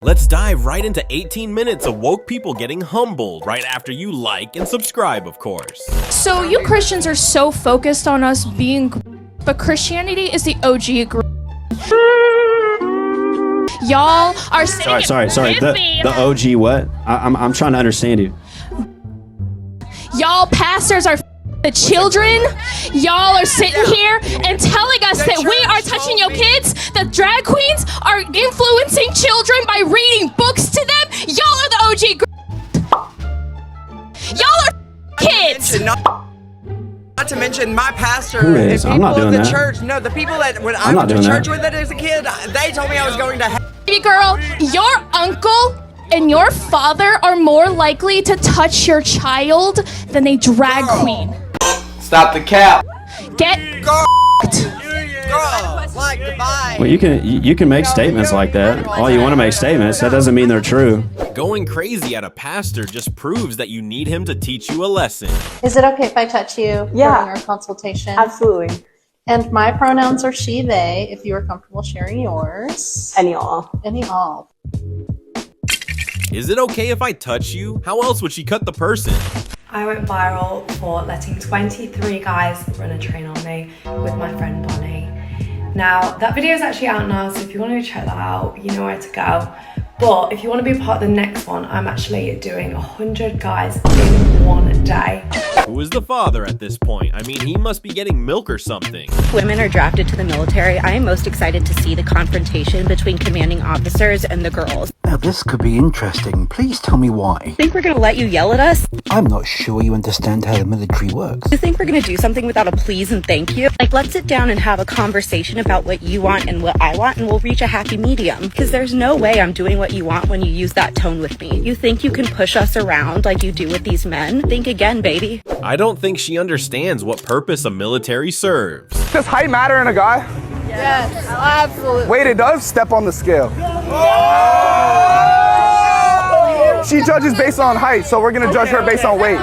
Let's dive right into 18 minutes of woke people getting humbled right after you like and subscribe, of course. So you Christians are so focused on us being, but Christianity is the OG group. Y'all are sitting Sorry. The OG what? I'm trying to understand you. Y'all pastors are the children. Y'all are sitting here and telling us that we are touching your kids. The drag queens are influencing children by reading books to them. Y'all are the OG group. Y'all are kids. Not to mention my pastor Who and is? people I'm not doing of the that. church. No, the people that when I I'm went not to doing church that. with it as a kid, they told me I was going to hell. Baby girl, your uncle and your father are more likely to touch your child than a drag queen. Stop the cap. Get Girl, like goodbye. Well, you can make statements like that. All you want to make statements. That doesn't mean they're true. Going crazy at a pastor just proves that you need him to teach you a lesson. Is it okay if I touch you during our consultation? Absolutely. And my pronouns are she, they, if you are comfortable sharing yours. Any all. Any all. Is it okay if I touch you? How else would she cut the person? I went viral for letting 23 guys run a train on me with my friend Bonnie. Now, that video is actually out now, so if you want to check that out, you know where to go. But if you want to be a part of the next one, I'm actually doing 100 guys in one day. Who is the father at this point? I mean, he must be getting milk or something. Women are drafted to the military. I am most excited to see the confrontation between commanding officers and the girls. Now this could be interesting. Please tell me why. Think we're gonna let you yell at us? I'm not sure you understand how the military works. You think we're gonna do something without a please and thank you? Like, let's sit down and have a conversation about what you want and what I want, and we'll reach a happy medium. Because there's no way I'm doing what you want when you use that tone with me. You think you can push us around like you do with these men? Think again, baby. I don't think she understands what purpose a military serves. Does height matter in a guy? Yes, absolutely. Wait, it does? Step on the scale. She judges based on height, so we're gonna judge her based on weight.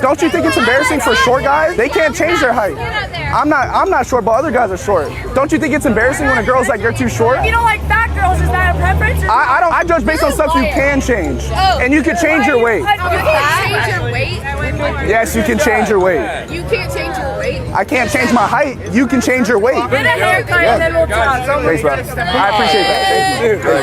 Don't you think it's embarrassing for short guys? They can't change their height. I'm not short, but other guys are short. Don't you think it's embarrassing when a girl's like, you're too short? You don't like fat girls, is that a preference? I judge based on stuff you can change. And you can change your weight. You can't change your weight? Yes, you can change your weight. You can't change your weight? I can't change my height. You can change your weight. Get a haircut and then we'll talk. Thanks, bro. I appreciate that. Thank you.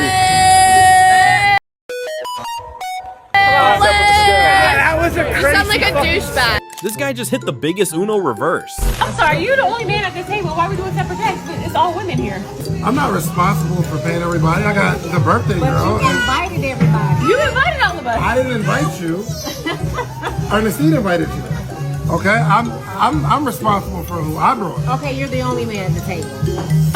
That was a crazy. You sound like a douchebag. This guy just hit the biggest Uno reverse. I'm sorry, you're the only man at this table. Why are we doing separate decks? It's all women here. I'm not responsible for paying everybody. I got the birthday girl. But you invited everybody. You invited all of us. I didn't invite you. Ernestine invited you. Okay, I'm responsible for who I brought. Okay, you're the only man at the table.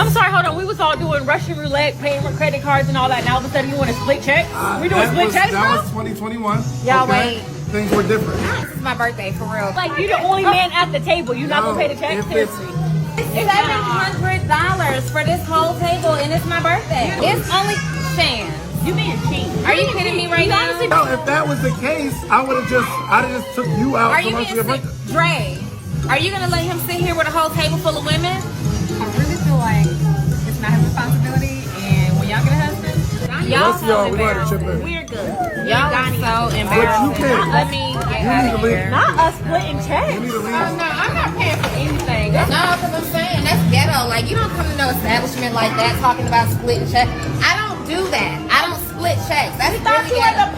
I'm sorry, hold on. We was all doing Russian roulette, paying with credit cards and all that. Now all of a sudden you want to split checks? We doing split checks, bro? That was 2021. Y'all okay? wait. Things were different. This is my birthday, for real. Like, you're the only man at the table. You're not going to pay the check? Seriously. $700 for this whole table, and it's my birthday. It's only Shan. You being cheap. Are you kidding me right now? No, if that was the case, I'd have just took you out. Are you being sick? Dre, are you gonna let him sit here with a whole table full of women? I really feel like it's not his responsibility, and when y'all get a husband, Y'all so embarrassed. we're good. Y'all are so embarrassed. Let me get out of here. Not us splitting checks. You need to leave. No, I'm not paying for anything. No, because I'm saying that's ghetto. Like, you don't come to no establishment like that talking about splitting checks. I don't do that. I don't split checks. That's really ghetto.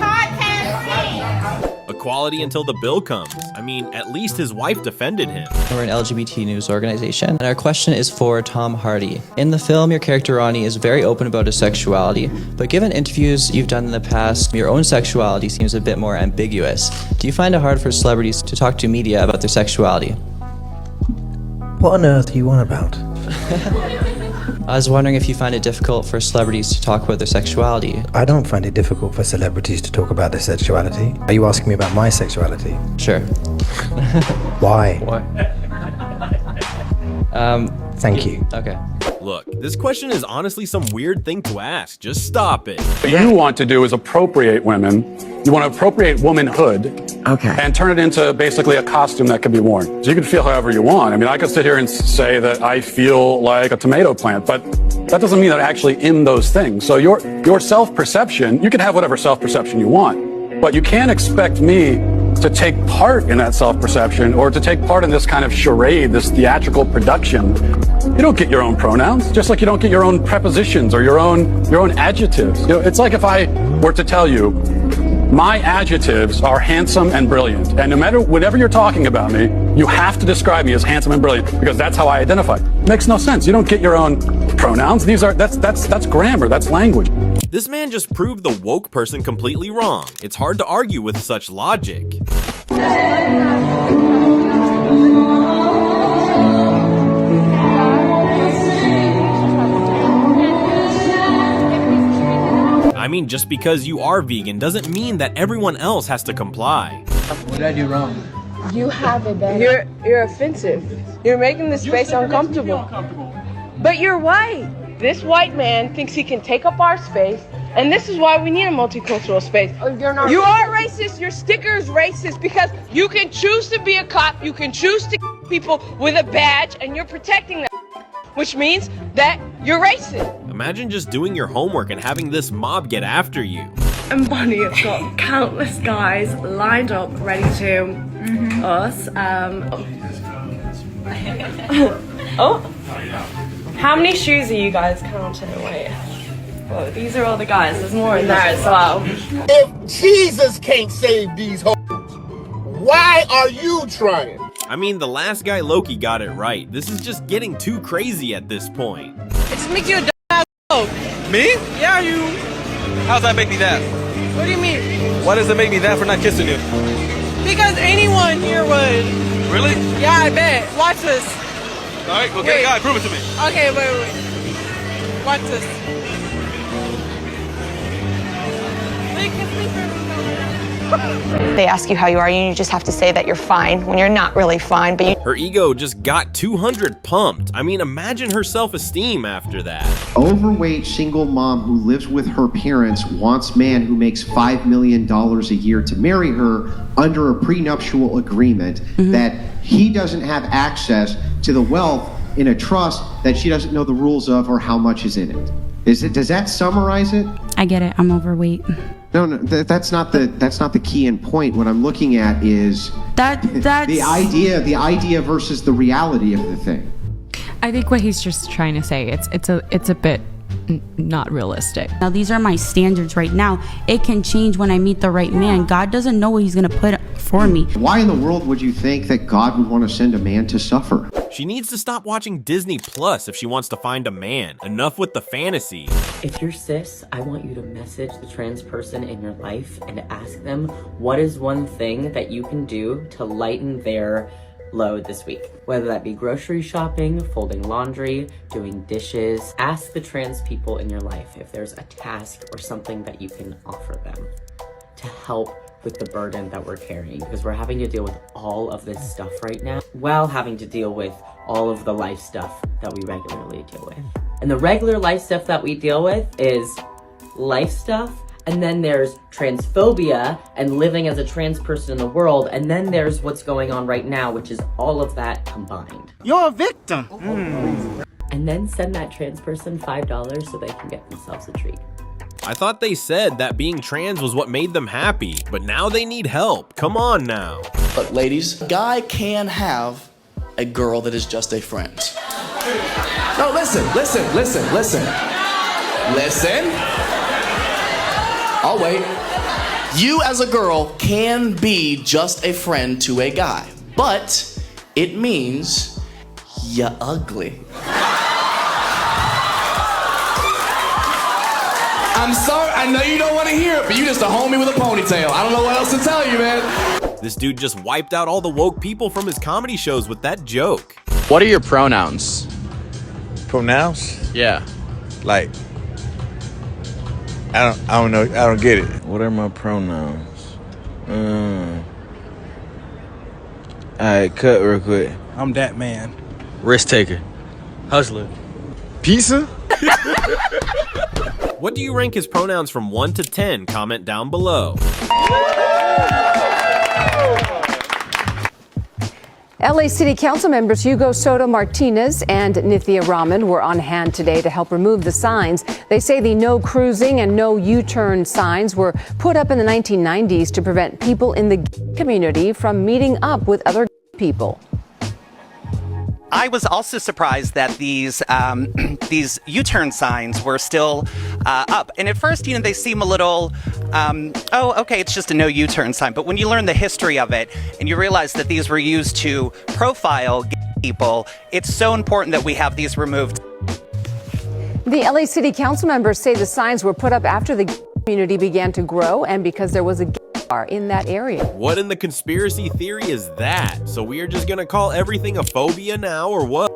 Equality until the bill comes. I mean, at least his wife defended him. We're an LGBT news organization, and our question is for Tom Hardy. In the film, your character Ronnie is very open about his sexuality, but given interviews you've done in the past, your own sexuality seems a bit more ambiguous. Do you find it hard for celebrities to talk to media about their sexuality? What on earth are you on about? I was wondering if you find it difficult for celebrities to talk about their sexuality. I don't find it difficult for celebrities to talk about their sexuality. Are you asking me about my sexuality? Sure. Why? Why? Thank you. Okay. Look, this question is honestly some weird thing to ask. Just stop it. What you want to do is appropriate women. You want to appropriate womanhood. Okay. And turn it into basically a costume that can be worn. So you can feel however you want. I mean, I could sit here and say that I feel like a tomato plant, but that doesn't mean that I actually am those things. So your self-perception, you can have whatever self-perception you want, but you can't expect me to take part in that self-perception or to take part in this kind of charade, this theatrical production. You don't get your own pronouns, just like you don't get your own prepositions or your own adjectives. You know, it's like if I were to tell you, my adjectives are handsome and brilliant, and no matter whenever you're talking about me, you have to describe me as handsome and brilliant because that's how I identify. It makes no sense. You don't get your own pronouns. That's grammar. That's language. This man just proved the woke person completely wrong. It's hard to argue with such logic. I mean, just because you are vegan doesn't mean that everyone else has to comply. What did I do wrong? You have it better. You're offensive. You're making the space uncomfortable. But you're white. This white man thinks he can take up our space, and this is why we need a multicultural space. You're not. You are racist. Your sticker is racist because you can choose to be a cop. You can choose to people with a badge, and you're protecting them, which means that you're racist. Imagine just doing your homework and having this mob get after you. And Bonnie has got countless guys lined up ready to us. Oh. How many shoes are you guys counting? Wait. Oh, these are all the guys. There's more in there as well. If Jesus can't save these hoes, why are you trying? I mean, the last guy Loki got it right. This is just getting too crazy at this point. It just makes you a dumbass hoe. Me? Yeah, you. How does that make me that? What do you mean? Why does it make me that for not kissing you? Because anyone here would. Really? Yeah, I bet. Watch this. All right, go get a guy. Prove it to me. Okay, wait. Watch this. They ask you how you are, and you just have to say that you're fine when you're not really fine. But her ego just got 200 pumped. I mean, imagine her self-esteem after that. Overweight single mom who lives with her parents wants man who makes $5 million a year to marry her under a prenuptial agreement that he doesn't have access to the wealth in a trust that she doesn't know the rules of or how much is in it. Does that summarize it? I get it. I'm overweight. No, that's not the key and point. What I'm looking at is that's the idea versus the reality of the thing. I think what he's just trying to say, it's a bit not realistic. Now these are my standards right now. It can change when I meet the right man. God doesn't know what he's gonna put for me. Why in the world would you think that God would want to send a man to suffer? She needs to stop watching Disney Plus if she wants to find a man. Enough with the fantasy. If you're cis, I want you to message the trans person in your life and ask them what is one thing that you can do to lighten their load this week. Whether that be grocery shopping, folding laundry, doing dishes. Ask the trans people in your life if there's a task or something that you can offer them to help with the burden that we're carrying, because we're having to deal with all of this stuff right now while having to deal with all of the life stuff that we regularly deal with. And the regular life stuff that we deal with is life stuff, and then there's transphobia and living as a trans person in the world, and then there's what's going on right now, which is all of that combined. You're a victim. And then send that trans person $5 so they can get themselves a treat. I thought they said that being trans was what made them happy, but now they need help. Come on now. Look, ladies, a guy can have a girl that is just a friend. No, listen. I'll wait. You as a girl can be just a friend to a guy, but it means you're ugly. I'm sorry, I know you don't want to hear it, but you just a homie with a ponytail. I don't know what else to tell you, man. This dude just wiped out all the woke people from his comedy shows with that joke. What are your pronouns? Pronouns? Yeah. Like, I don't know. I don't get it. What are my pronouns? Alright, cut real quick. I'm that man. Risk taker. Hustler. Pizza? What do you rank his pronouns from 1 to 10? Comment down below. LA City Council members Hugo Soto Martinez and Nithya Raman were on hand today to help remove the signs. They say the no cruising and no U-turn signs were put up in the 1990s to prevent people in the community from meeting up with other people. I was also surprised that these U-turn signs were still up. And at first, they seem a little, oh, okay, it's just a no U-turn sign. But when you learn the history of it and you realize that these were used to profile gay people, it's so important that we have these removed. The LA City Council members say the signs were put up after the community began to grow and because there was a gay bar in that area. What in the conspiracy theory is that? So we are just gonna call everything a phobia now, or what?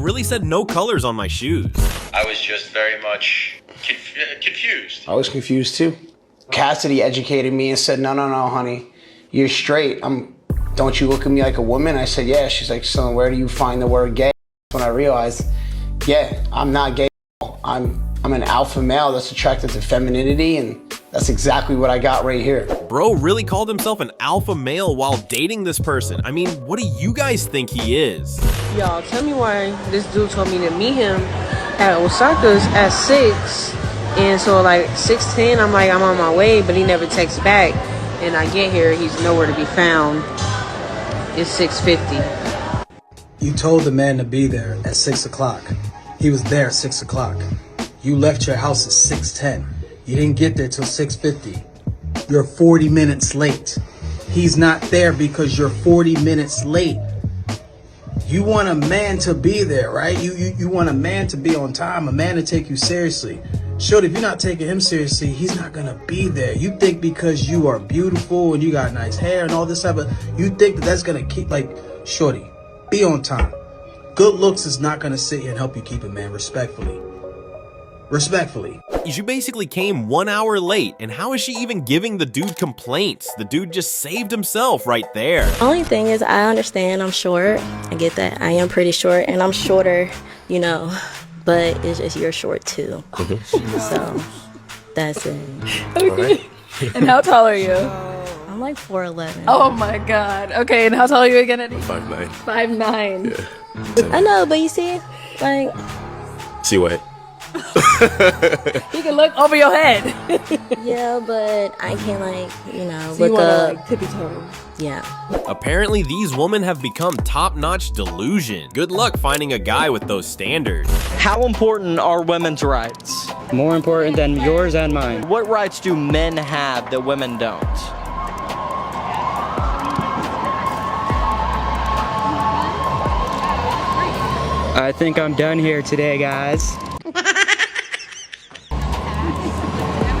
Really said no colors on my shoes. I was just very much confused. I was confused too. Cassidy educated me and said, no, honey, you're straight. Don't you look at me like a woman? I said, yeah. She's like, so where do you find the word gay? When I realized, yeah, I'm not gay. I'm an alpha male that's attracted to femininity, and that's exactly what I got right here. Bro really called himself an alpha male while dating this person. I mean, what do you guys think he is? Y'all, tell me why this dude told me to meet him at Osaka's at 6. And so like 6:10, I'm like, I'm on my way, but he never texts back. And I get here, he's nowhere to be found. It's 6:50. You told the man to be there at 6 o'clock. He was there at 6 o'clock. You left your house at 6:10. You didn't get there till 6:50. You're 40 minutes late. He's not there because you're 40 minutes late. You want a man to be there, right? You want a man to be on time, a man to take you seriously. Shorty, if you're not taking him seriously, he's not gonna be there. You think because you are beautiful and you got nice hair and all this type of, you think that that's gonna keep, like, shorty, be on time. Good looks is not gonna sit here and help you keep it, man, respectfully. Respectfully. You basically came 1 hour late, and how is she even giving the dude complaints? The dude just saved himself right there. Only thing is, I understand I'm short. I get that. I am pretty short, and I'm shorter, but it's just you're short too. So that's it. Okay. And how tall are you? I'm like 4'11". Oh my god. Okay, and how tall are you again, Eddie? 5'9". 5'9". Yeah. I know, but you see, like. See what? You can look over your head. Yeah, but I can't so look up. Like, tippy toe. Yeah. Apparently, these women have become top-notch delusion. Good luck finding a guy with those standards. How important are women's rights? More important than yours and mine. What rights do men have that women don't? I think I'm done here today, guys.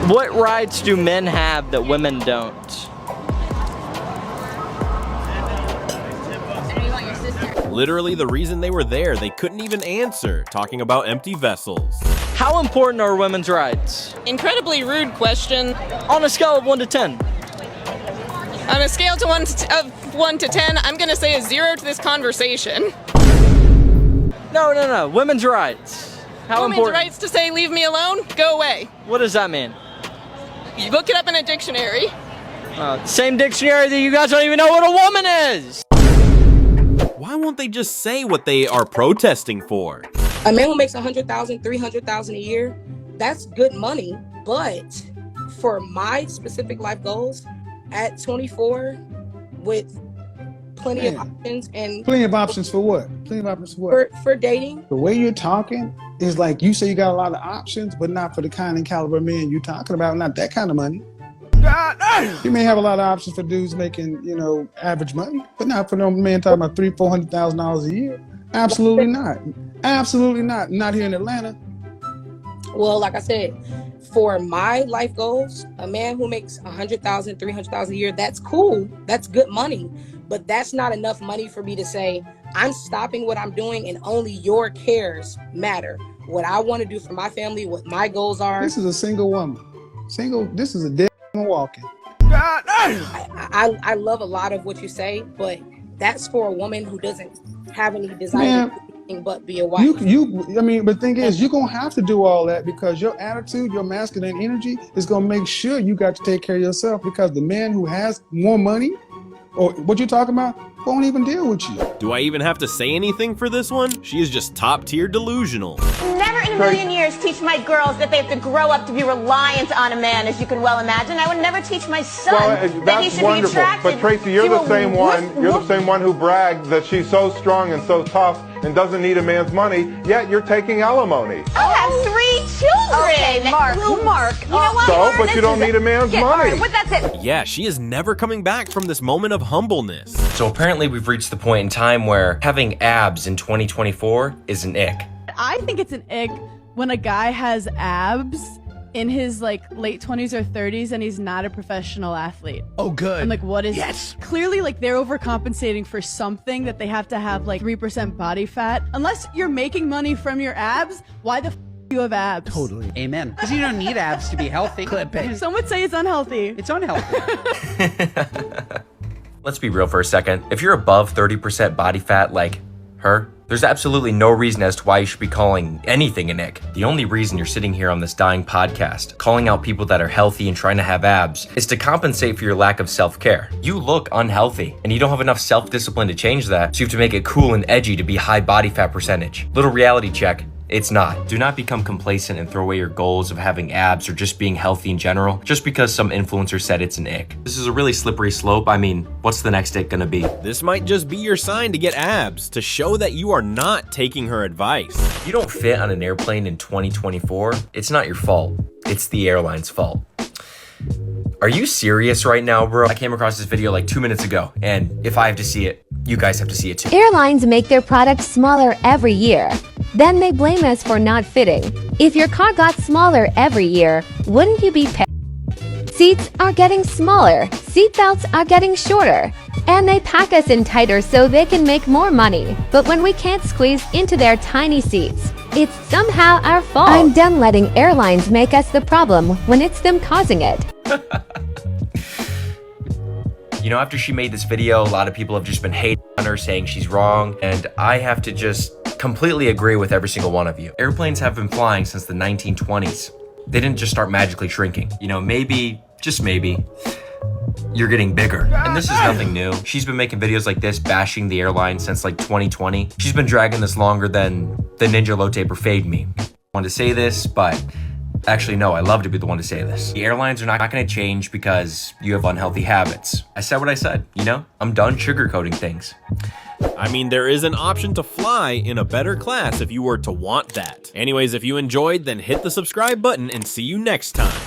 What rights do men have that women don't? Literally, the reason they were there, they couldn't even answer, talking about empty vessels. How important are women's rights? Incredibly rude question. On a scale of 1 to 10. On a scale of 1 to 10, I'm gonna say a 0 to this conversation. No. Women's rights. How Women's important? rights to say leave me alone, go away. What does that mean? You look it up in a dictionary. Same dictionary that you guys don't even know what a woman is. Why won't they just say what they are protesting for? A man who makes $100,000, $300,000 a year, that's good money. But for my specific life goals, at 24, with plenty of options and plenty of options for what? Plenty of options for what? For dating. The way you're talking is like you say you got a lot of options, but not for the kind and caliber man you're talking about. Not that kind of money. You may have a lot of options for dudes making, average money, but not for no man talking about $300,000-$400,000 a year. Absolutely not. Absolutely not. Not here in Atlanta. Well, like I said, for my life goals, a man who makes $100,000, $300,000 a year, that's cool. That's good money. But that's not enough money for me to say, I'm stopping what I'm doing and only your cares matter. What I want to do for my family, what my goals are. This is a single woman. This is a dead woman walking. I love a lot of what you say, but that's for a woman who doesn't have any desire to do anything but be a wife. But the thing is, you're going to have to do all that because your attitude, your masculine energy is going to make sure you got to take care of yourself, because the man who has more money, or what you're talking about, won't even deal with you. Do I even have to say anything for this one? She is just top tier delusional. Never in a million years teach my girls that they have to grow up to be reliant on a man, as you can well imagine. I would never teach my son that he should be attracted. But Tracy, you're the same one. You're the same one who bragged that she's so strong and so tough and doesn't need a man's money. Yet you're taking alimony. I have 3 children. Okay, Mark. You know what? So, but you don't need a man's money. All right, but that's it. Yeah, she is never coming back from this moment of humbleness. So apparently we've reached the point in time where having abs in 2024 is an ick. I think it's an ick when a guy has abs in his like late 20s or 30s and he's not a professional athlete. Oh, good. I'm like, what is clearly like they're overcompensating for something that they have to have like 3% body fat. Unless you're making money from your abs, why the f do you have abs? Totally. Amen. Because you don't need abs to be healthy. Clip it. Some would say it's unhealthy. It's unhealthy. Let's be real for a second. If you're above 30% body fat like her, there's absolutely no reason as to why you should be calling anything an ick. The only reason you're sitting here on this dying podcast, calling out people that are healthy and trying to have abs, is to compensate for your lack of self-care. You look unhealthy, and you don't have enough self-discipline to change that, so you have to make it cool and edgy to be high body fat percentage. Little reality check. It's not. Do not become complacent and throw away your goals of having abs or just being healthy in general, just because some influencer said it's an ick. This is a really slippery slope. I mean, what's the next ick gonna be? This might just be your sign to get abs, to show that you are not taking her advice. If you don't fit on an airplane in 2024, it's not your fault. It's the airline's fault. Are you serious right now, bro? I came across this video like 2 minutes ago, and if I have to see it, you guys have to see it too. Airlines make their products smaller every year. Then they blame us for not fitting. If your car got smaller every year, wouldn't you be pissed? Seats are getting smaller, seatbelts are getting shorter, and they pack us in tighter so they can make more money. But when we can't squeeze into their tiny seats, it's somehow our fault. I'm done letting airlines make us the problem when it's them causing it. You know, after she made this video, a lot of people have just been hating on her, saying she's wrong, and I have to just completely agree with every single one of you. Airplanes have been flying since the 1920s. They didn't just start magically shrinking. You know, maybe, just maybe, you're getting bigger. And this is nothing new. She's been making videos like this, bashing the airline since like 2020. She's been dragging this longer than the Ninja Low Taper Fade meme. I wanted to say this, but actually, no, I love to be the one to say this. The airlines are not going to change because you have unhealthy habits. I said what I said, you know? I'm done sugarcoating things. I mean, there is an option to fly in a better class if you were to want that. Anyways, if you enjoyed, then hit the subscribe button and see you next time.